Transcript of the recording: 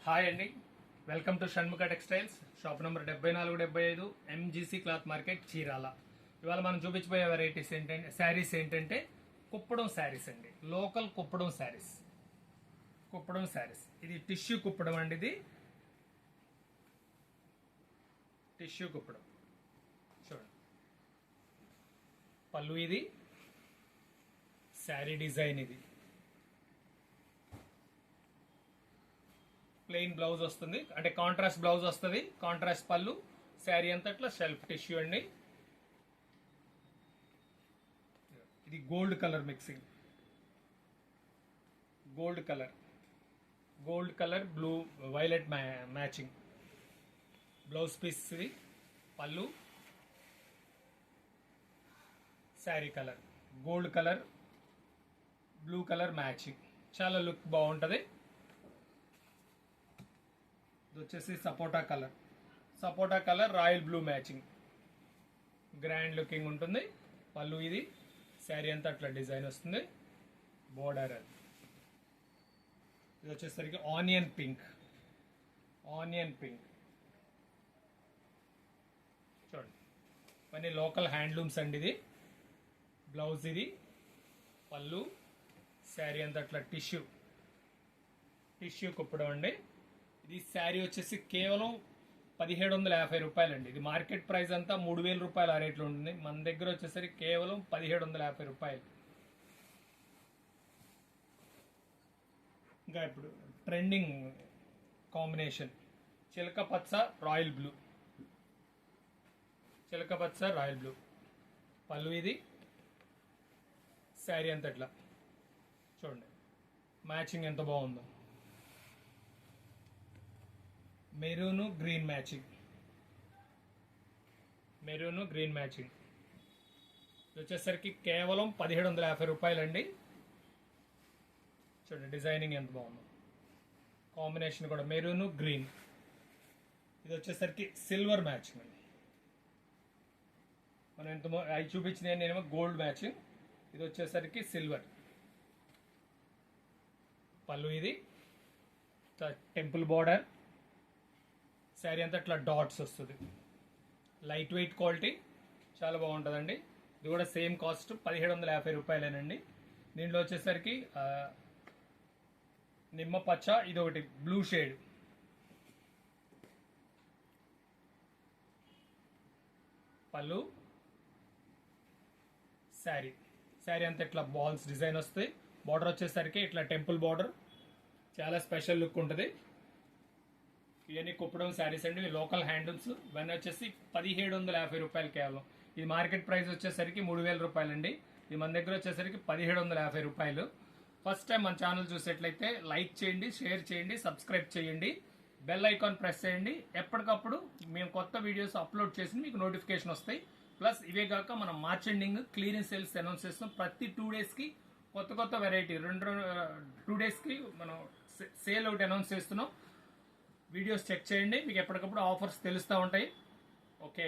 Hi అండి, welcome to Shanmukha textiles. Shop number 7475 MGC cloth market, Chirala. ఇవాళ మనం చూపించబోయే వెరైటీస్ ఏంటంటే, శారీస్ ఏంటంటే కుప్పడం శారీస్ అండి. లోకల్ కుప్పడం శారీస్. కుప్పడం శారీస్, ఇది టిష్యూ కుప్పడం అండి. ఇది టిష్యూ కుప్పడం. చూడండి, పళ్ళు ఇది, శారీ డిజైన్ ఇది. ప్లెయిన్ బ్లౌజ్ వస్తుంది, అంటే కాంట్రాస్ట్ బ్లౌజ్ వస్తుంది, కాంట్రాస్ట్ పళ్ళు. శారీ అంతా ఇట్లా షెల్ఫ్ టిష్యూ అండి. ఇది gold colour mixing, gold colour blue violet matching. Blouse piece ఇది, పళ్ళు, sari colour gold colour blue colour matching. చాలా లుక్ బాగుంటుంది. ఇది వచ్చేసి సపోటా colour royal blue matching. Grand looking ఉంటుంది. పళ్ళు ఇది, శారీ అంతా అట్లా డిజైన్ వస్తుంది. బోర్డర్ అది. ఇది వచ్చేసరికి ఆనియన్ పింక్. చూడండి, ఇవన్నీ లోకల్ హ్యాండ్లూమ్స్ అండి. ఇది బ్లౌజ్ ఇది, పళ్ళు, శారీ అంతా అట్లా టిష్యూ కుప్పడం అండి. ఇది శారీ వచ్చేసి కేవలం 1750 రూపాయలండి. ఇది మార్కెట్ ప్రైస్ అంతా 3000 రూపాయలు ఆ రేట్లో ఉంటుంది. మన దగ్గర వచ్చేసరికి కేవలం 1750 రూపాయలు. ఇంకా ఇప్పుడు ట్రెండింగ్ కాంబినేషన్ చిలక పచ్చ రాయల్ బ్లూ. పళ్ళు ఇది, శారీ అంతా ఇట్లా చూడండి, మ్యాచింగ్ ఎంత బాగుందో. Maroon green matching. ఇది వచ్చేసరికి కేవలం 1750 రూపాయలండి. చూడండి, డిజైనింగ్ ఎంత బాగుందో. కాంబినేషన్ కూడా మెరూన్ గ్రీన్. ఇది వచ్చేసరికి సిల్వర్ మ్యాచింగ్ అండి. మనం ఎంత అవి చూపించిన నేనేమో గోల్డ్ మ్యాచింగ్. ఇది వచ్చేసరికి సిల్వర్. పళ్ళు ఇది, టెంపుల్ బార్డర్. శారీ అంతా ఇట్లా డాట్స్ వస్తుంది. లైట్ వెయిట్ క్వాలిటీ, చాలా బాగుంటుందండి. ఇది కూడా సేమ్ కాస్ట్ 1750 రూపాయలేనండి. దీంట్లో వచ్చేసరికి నిమ్మ పచ్చ, ఇది ఒకటి బ్లూ షేడ్. పళ్ళు, శారీ అంతా ఇట్లా బాల్స్ డిజైన్ వస్తాయి. బార్డర్ వచ్చేసరికి ఇట్లా టెంపుల్ బార్డర్, చాలా స్పెషల్ లుక్ ఉంటుంది. ఇవన్నీ కుప్పడం శారీస్ అండి, లోకల్ హ్యాండ్లూమ్స్. ఇవన్నీ వచ్చేసి 1750 రూపాయలు కేవలం. ఇది మార్కెట్ ప్రైస్ వచ్చేసరికి 3000 రూపాయలు అండి. ఇది మన దగ్గర వచ్చేసరికి 1750 రూపాయలు. ఫస్ట్ టైం మన ఛానల్ చూసేట్లయితే లైక్ చేయండి, షేర్ చేయండి, సబ్స్క్రైబ్ చేయండి, బెల్ ఐకాన్ ప్రెస్ చేయండి. ఎప్పటికప్పుడు మేము కొత్త వీడియోస్ అప్లోడ్ చేసి మీకు నోటిఫికేషన్ వస్తాయి. ప్లస్ ఇవే కాక మనం March ending clearance sales announce చేస్తున్నాం. ప్రతి 2 డేస్కి కొత్త వెరైటీ, 2 డేస్కి మనం సేల్ ఒకటి అనౌన్స్ చేస్తున్నాం. వీడియోస్ చెక్ చేయండి, మీకు ఎప్పటికప్పుడు ఆఫర్స్ తెలుస్తూ ఉంటాయి. ఓకే.